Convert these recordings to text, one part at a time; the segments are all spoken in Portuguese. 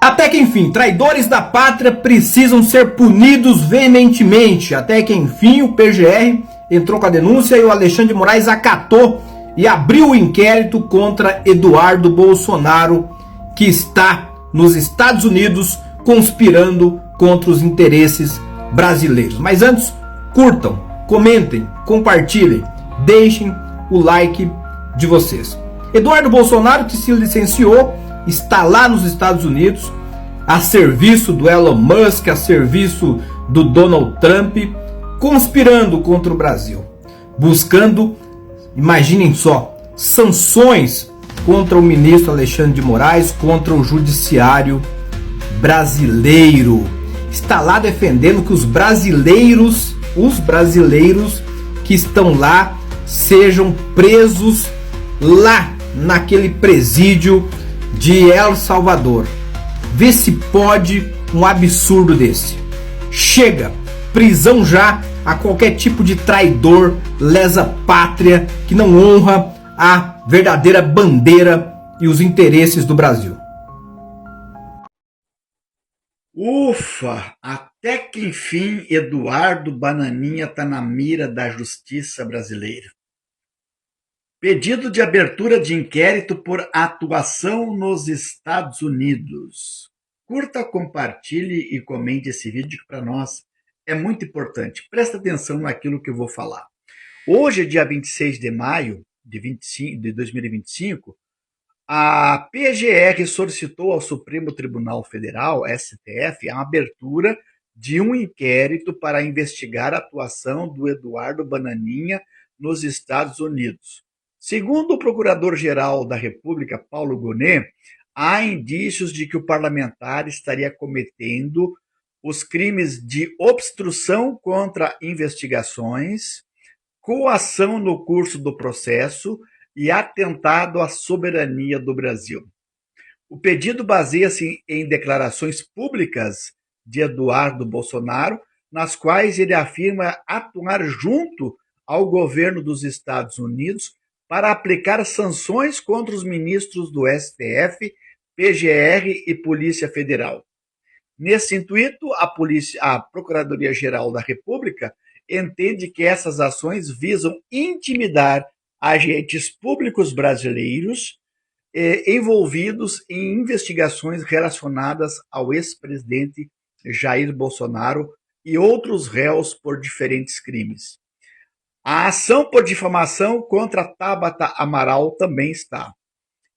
Até que enfim, traidores da pátria precisam ser punidos veementemente. Até que enfim o PGR entrou com a denúncia e o Alexandre de Moraes acatou e abriu o inquérito contra Eduardo Bolsonaro, que está nos Estados Unidos conspirando contra os interesses brasileiros. Mas antes, curtam, comentem, compartilhem, deixem o like de vocês. Eduardo Bolsonaro, que se licenciou, está lá nos Estados Unidos, a serviço do Elon Musk, a serviço do Donald Trump, conspirando contra o Brasil, buscando, imaginem só, sanções contra o ministro Alexandre de Moraes, contra o judiciário brasileiro. Está lá defendendo que os brasileiros que estão lá sejam presos lá naquele presídio de El Salvador. Vê se pode um absurdo desse. Chega, prisão já a qualquer tipo de traidor, lesa pátria, que não honra a verdadeira bandeira e os interesses do Brasil. Ufa, até que enfim Eduardo Bananinha está na mira da justiça brasileira. Pedido de abertura de inquérito por atuação nos Estados Unidos. Curta, compartilhe e comente esse vídeo que para nós é muito importante. Presta atenção naquilo que eu vou falar. Hoje, dia 26 de maio de 2025, a PGR solicitou ao Supremo Tribunal Federal, STF, a abertura de um inquérito para investigar a atuação do Eduardo Bananinha nos Estados Unidos. Segundo o Procurador-Geral da República, Paulo Gonet, há indícios de que o parlamentar estaria cometendo os crimes de obstrução contra investigações, coação no curso do processo e atentado à soberania do Brasil. O pedido baseia-se em declarações públicas de Eduardo Bolsonaro, nas quais ele afirma atuar junto ao governo dos Estados Unidos para aplicar sanções contra os ministros do STF, PGR e Polícia Federal. Nesse intuito, a Procuradoria-Geral da República entende que essas ações visam intimidar agentes públicos brasileiros envolvidos em investigações relacionadas ao ex-presidente Jair Bolsonaro e outros réus por diferentes crimes. A ação por difamação contra Tabata Amaral também está.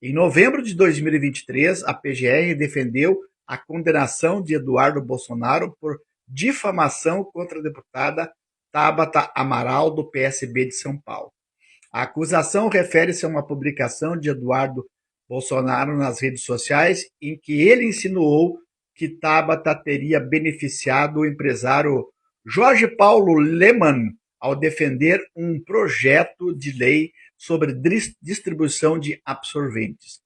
Em novembro de 2023, a PGR defendeu a condenação de Eduardo Bolsonaro por difamação contra a deputada Tabata Amaral, do PSB de São Paulo. A acusação refere-se a uma publicação de Eduardo Bolsonaro nas redes sociais em que ele insinuou que Tabata teria beneficiado o empresário Jorge Paulo Lemann ao defender um projeto de lei sobre distribuição de absorventes.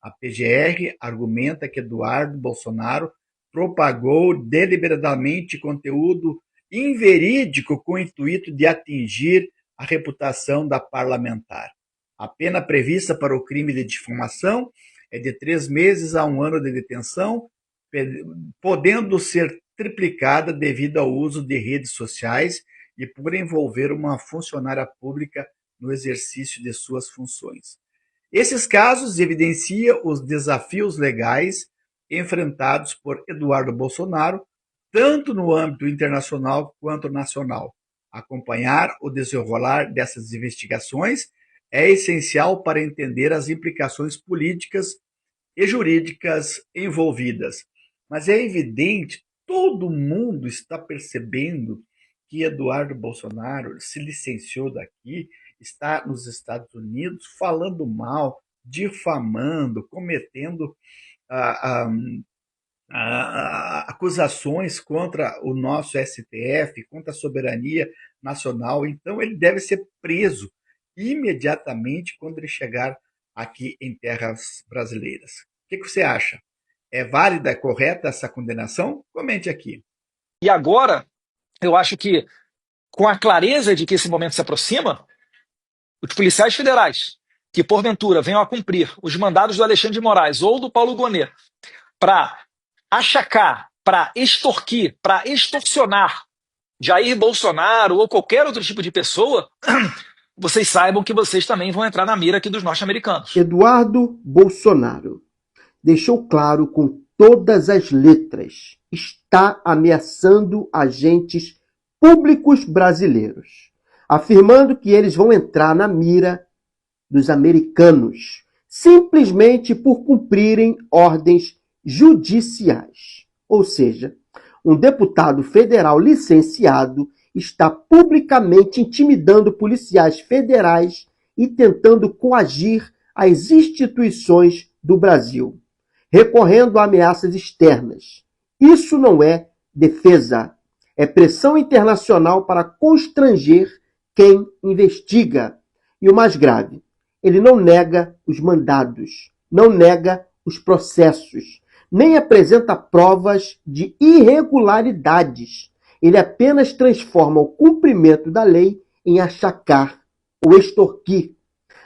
A PGR argumenta que Eduardo Bolsonaro propagou deliberadamente conteúdo inverídico com o intuito de atingir a reputação da parlamentar. A pena prevista para o crime de difamação é de 3 meses a 1 ano de detenção, podendo ser triplicada devido ao uso de redes sociais e por envolver uma funcionária pública no exercício de suas funções. Esses casos evidenciam os desafios legais enfrentados por Eduardo Bolsonaro, tanto no âmbito internacional quanto nacional. Acompanhar o desenrolar dessas investigações é essencial para entender as implicações políticas e jurídicas envolvidas. Mas é evidente, todo mundo está percebendo que Eduardo Bolsonaro se licenciou daqui, está nos Estados Unidos falando mal, difamando, cometendo acusações contra o nosso STF, contra a soberania nacional. Então ele deve ser preso imediatamente quando ele chegar aqui em terras brasileiras. O que você acha? É válida, é correta essa condenação? Comente aqui. E agora, eu acho que, com a clareza de que esse momento se aproxima, os policiais federais que, porventura, venham a cumprir os mandados do Alexandre de Moraes ou do Paulo Gonet para achacar, para extorquir, para extorsionar Jair Bolsonaro ou qualquer outro tipo de pessoa, vocês saibam que vocês também vão entrar na mira aqui dos norte-americanos. Eduardo Bolsonaro deixou claro com todas as letras: está ameaçando agentes públicos brasileiros, afirmando que eles vão entrar na mira dos americanos, simplesmente por cumprirem ordens judiciais. Ou seja, um deputado federal licenciado está publicamente intimidando policiais federais e tentando coagir as instituições do Brasil, recorrendo a ameaças externas. Isso não é defesa, é pressão internacional para constranger quem investiga. E o mais grave, ele não nega os mandados, não nega os processos, nem apresenta provas de irregularidades. Ele apenas transforma o cumprimento da lei em achacar ou extorquir.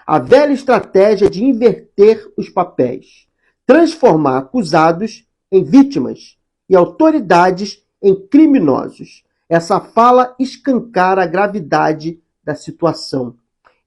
A velha estratégia de inverter os papéis, transformar acusados em vítimas e autoridades em criminosos. Essa fala escancara a gravidade da situação.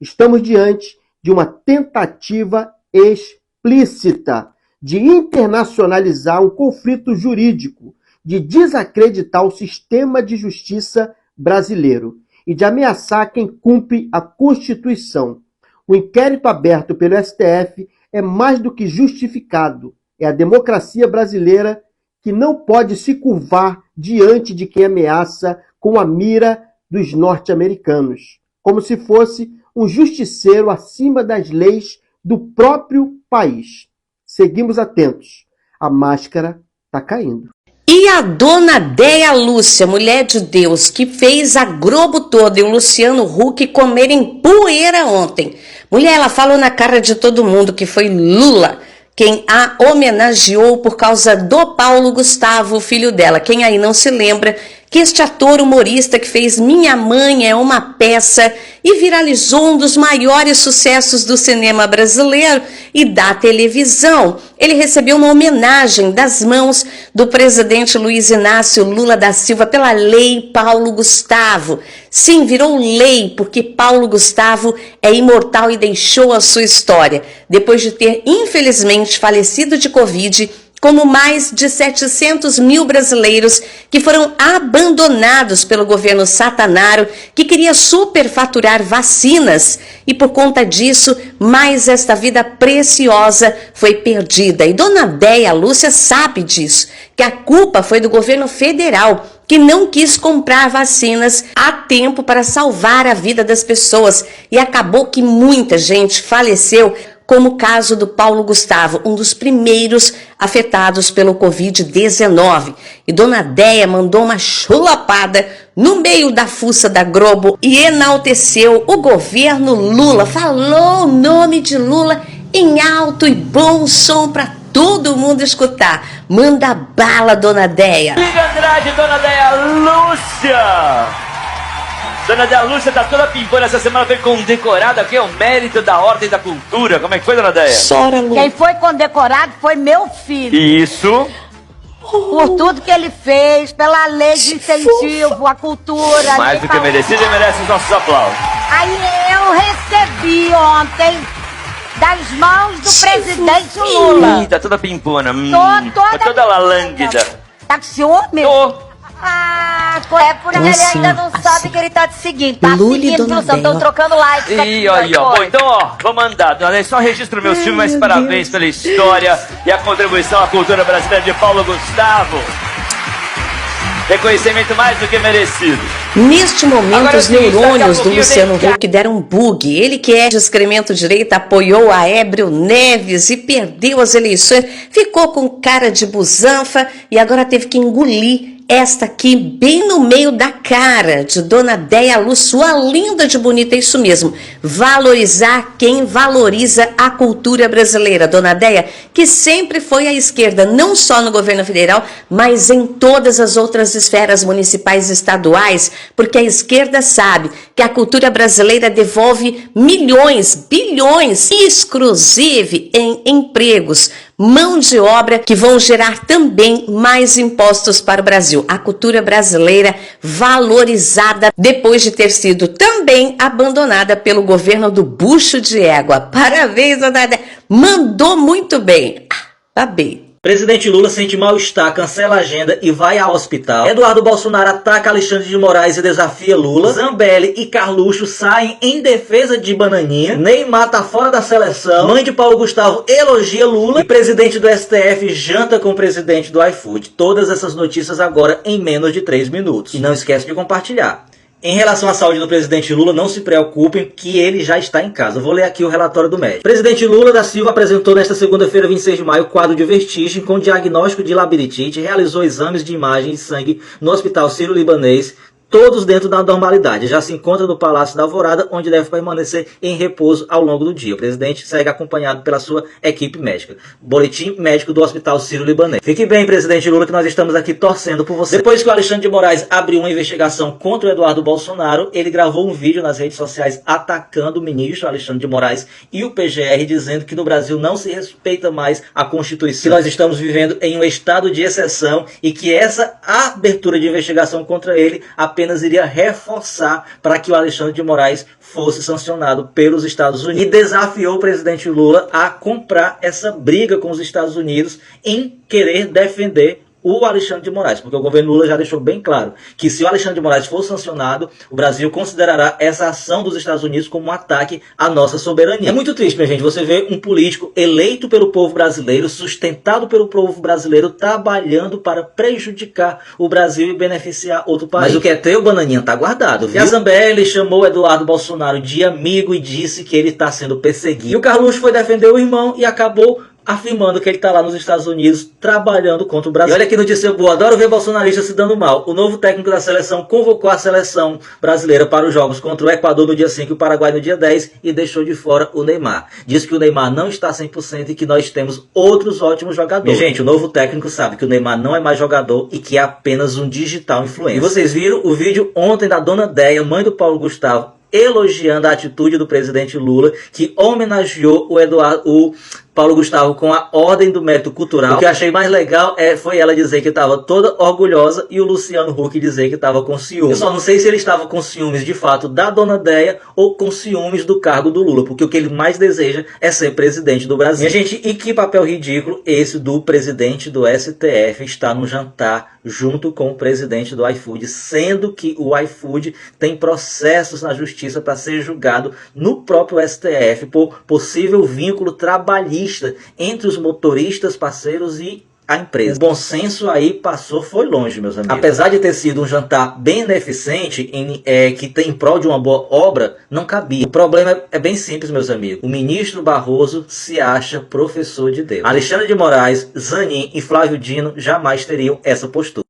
Estamos diante de uma tentativa explícita de internacionalizar um conflito jurídico, de desacreditar o sistema de justiça brasileiro e de ameaçar quem cumpre a Constituição. O inquérito aberto pelo STF é mais do que justificado. É a democracia brasileira que não pode se curvar diante de quem ameaça com a mira dos norte-americanos, como se fosse um justiceiro acima das leis do próprio país. Seguimos atentos. A máscara está caindo. E a dona Déia Lúcia, mulher de Deus, que fez a Globo toda e o Luciano Huck comerem poeira ontem. Mulher, ela falou na cara de todo mundo que foi Lula quem a homenageou por causa do Paulo Gustavo, filho dela. Quem aí não se lembra que este ator humorista que fez Minha Mãe é uma Peça e viralizou um dos maiores sucessos do cinema brasileiro e da televisão. Ele recebeu uma homenagem das mãos do presidente Luiz Inácio Lula da Silva pela Lei Paulo Gustavo. Sim, virou lei porque Paulo Gustavo é imortal e deixou a sua história. Depois de ter, infelizmente, falecido de Covid, como mais de 700 mil brasileiros que foram abandonados pelo governo satanaro, que queria superfaturar vacinas. E por conta disso, mais esta vida preciosa foi perdida. E dona Déia Lúcia sabe disso, que a culpa foi do governo federal, que não quis comprar vacinas a tempo para salvar a vida das pessoas. E acabou que muita gente faleceu, como o caso do Paulo Gustavo, um dos primeiros afetados pelo Covid-19. E dona Déia mandou uma chulapada no meio da fuça da Globo e enalteceu o governo Lula. Falou o nome de Lula em alto e bom som para todo mundo escutar. Manda bala, dona Déia. Liga Andrade, dona Déia Lúcia. Dona Déia Lúcia tá toda pimpona essa semana, foi condecorada aqui, é o mérito da Ordem da Cultura. Como é que foi, dona Déia? Chora, Lu. Quem foi condecorado foi meu filho. Isso. Por tudo que ele fez, pela lei de incentivo à cultura. Mais do que merecido e merece os nossos aplausos. Aí eu recebi ontem das mãos do presidente Lula. Ih, tá toda pimpona. Toda tá toda lalânguida. Tá com ciúme? Tô. Ah, é porque ele Assim, ainda não sabe que ele tá te seguindo. Tá Lula e seguindo, dona Luciano, estão Déia. trocando likes Ih, olha, ó. Bom, então, ó, vamos andar. Dona Déia, só registro meus filmes, mas parabéns pela história e a contribuição à cultura brasileira de Paulo Gustavo. Reconhecimento mais do que merecido. Neste momento, Agora, os sim, daqui a neurônios do pouquinho Luciano vem cá. Huck deram um bug. Ele que é de excremento direito apoiou a Ébrio Neves e perdeu as eleições. Ficou com cara de busanfa e agora teve que engolir esta aqui bem no meio da cara de dona Déia Lúcia, sua linda de bonita, isso mesmo. Valorizar quem valoriza a cultura brasileira. Dona Déia, que sempre foi à esquerda, não só no governo federal, mas em todas as outras esferas municipais e estaduais, porque a esquerda sabe que a cultura brasileira devolve milhões, bilhões, inclusive em empregos mão de obra que vão gerar também mais impostos para o Brasil. A cultura brasileira valorizada depois de ter sido também abandonada pelo governo do bucho de égua. Parabéns, Dona mandou muito bem. Babei. Presidente Lula sente mal-estar, cancela a agenda e vai ao hospital. Eduardo Bolsonaro ataca Alexandre de Moraes e desafia Lula. Zambelli e Carluxo saem em defesa de Bananinha. Neymar tá fora da seleção. Mãe de Paulo Gustavo elogia Lula. E presidente do STF janta com o presidente do iFood. Todas essas notícias agora em menos de 3 minutos. E não esquece de compartilhar. Em relação à saúde do presidente Lula, não se preocupem que ele já está em casa. Eu vou ler aqui o relatório do médico. O presidente Lula da Silva apresentou nesta segunda-feira, 26 de maio, quadro de vertigem com diagnóstico de labirintite, realizou exames de imagem de sangue no Hospital Sírio-Libanês, todos dentro da normalidade. Já se encontra no Palácio da Alvorada, onde deve permanecer em repouso ao longo do dia. O presidente segue acompanhado pela sua equipe médica. Boletim médico do Hospital Sírio-Libanês. Fique bem, presidente Lula, que nós estamos aqui torcendo por você. Depois que o Alexandre de Moraes abriu uma investigação contra o Eduardo Bolsonaro, ele gravou um vídeo nas redes sociais atacando o ministro Alexandre de Moraes e o PGR, dizendo que no Brasil não se respeita mais a Constituição, que nós estamos vivendo em um estado de exceção e que essa abertura de investigação contra ele apenas iria reforçar para que o Alexandre de Moraes fosse sancionado pelos Estados Unidos. E desafiou o presidente Lula a comprar essa briga com os Estados Unidos em querer defender o Alexandre de Moraes, porque o governo Lula já deixou bem claro que se o Alexandre de Moraes for sancionado, o Brasil considerará essa ação dos Estados Unidos como um ataque à nossa soberania. É muito triste, minha gente, você ver um político eleito pelo povo brasileiro, sustentado pelo povo brasileiro, trabalhando para prejudicar o Brasil e beneficiar outro país. Mas o que é teu, Bananinha, tá guardado, viu? E a Zambelli chamou Eduardo Bolsonaro de amigo e disse que ele está sendo perseguido. E o Carluxo foi defender o irmão e acabou afirmando que ele está lá nos Estados Unidos trabalhando contra o Brasil. E olha que notícia boa, adoro ver bolsonaristas se dando mal. O novo técnico da seleção convocou a seleção brasileira para os jogos contra o Equador no dia 5 e o Paraguai no dia 10 e deixou de fora o Neymar. Diz que o Neymar não está 100% e que nós temos outros ótimos jogadores. E, gente, o novo técnico sabe que o Neymar não é mais jogador e que é apenas um digital influencer. E vocês viram o vídeo ontem da Dona Deia, mãe do Paulo Gustavo, elogiando a atitude do presidente Lula, que homenageou o Paulo Gustavo com a Ordem do Mérito Cultural. O que eu achei mais legal foi ela dizer que estava toda orgulhosa e o Luciano Huck dizer que estava com ciúmes. Eu só não sei se ele estava com ciúmes de fato da Dona Deia ou com ciúmes do cargo do Lula, porque o que ele mais deseja é ser presidente do Brasil. Minha gente, e que papel ridículo esse do presidente do STF estar no jantar junto com o presidente do iFood, sendo que o iFood tem processos na justiça para ser julgado no próprio STF por possível vínculo trabalhista entre os motoristas parceiros e a empresa. O bom senso aí passou, foi longe, meus amigos. Apesar de ter sido um jantar beneficente, que tem em prol de uma boa obra, não cabia. O problema é bem simples, meus amigos. O ministro Barroso se acha professor de Deus. Alexandre de Moraes, Zanin e Flávio Dino jamais teriam essa postura.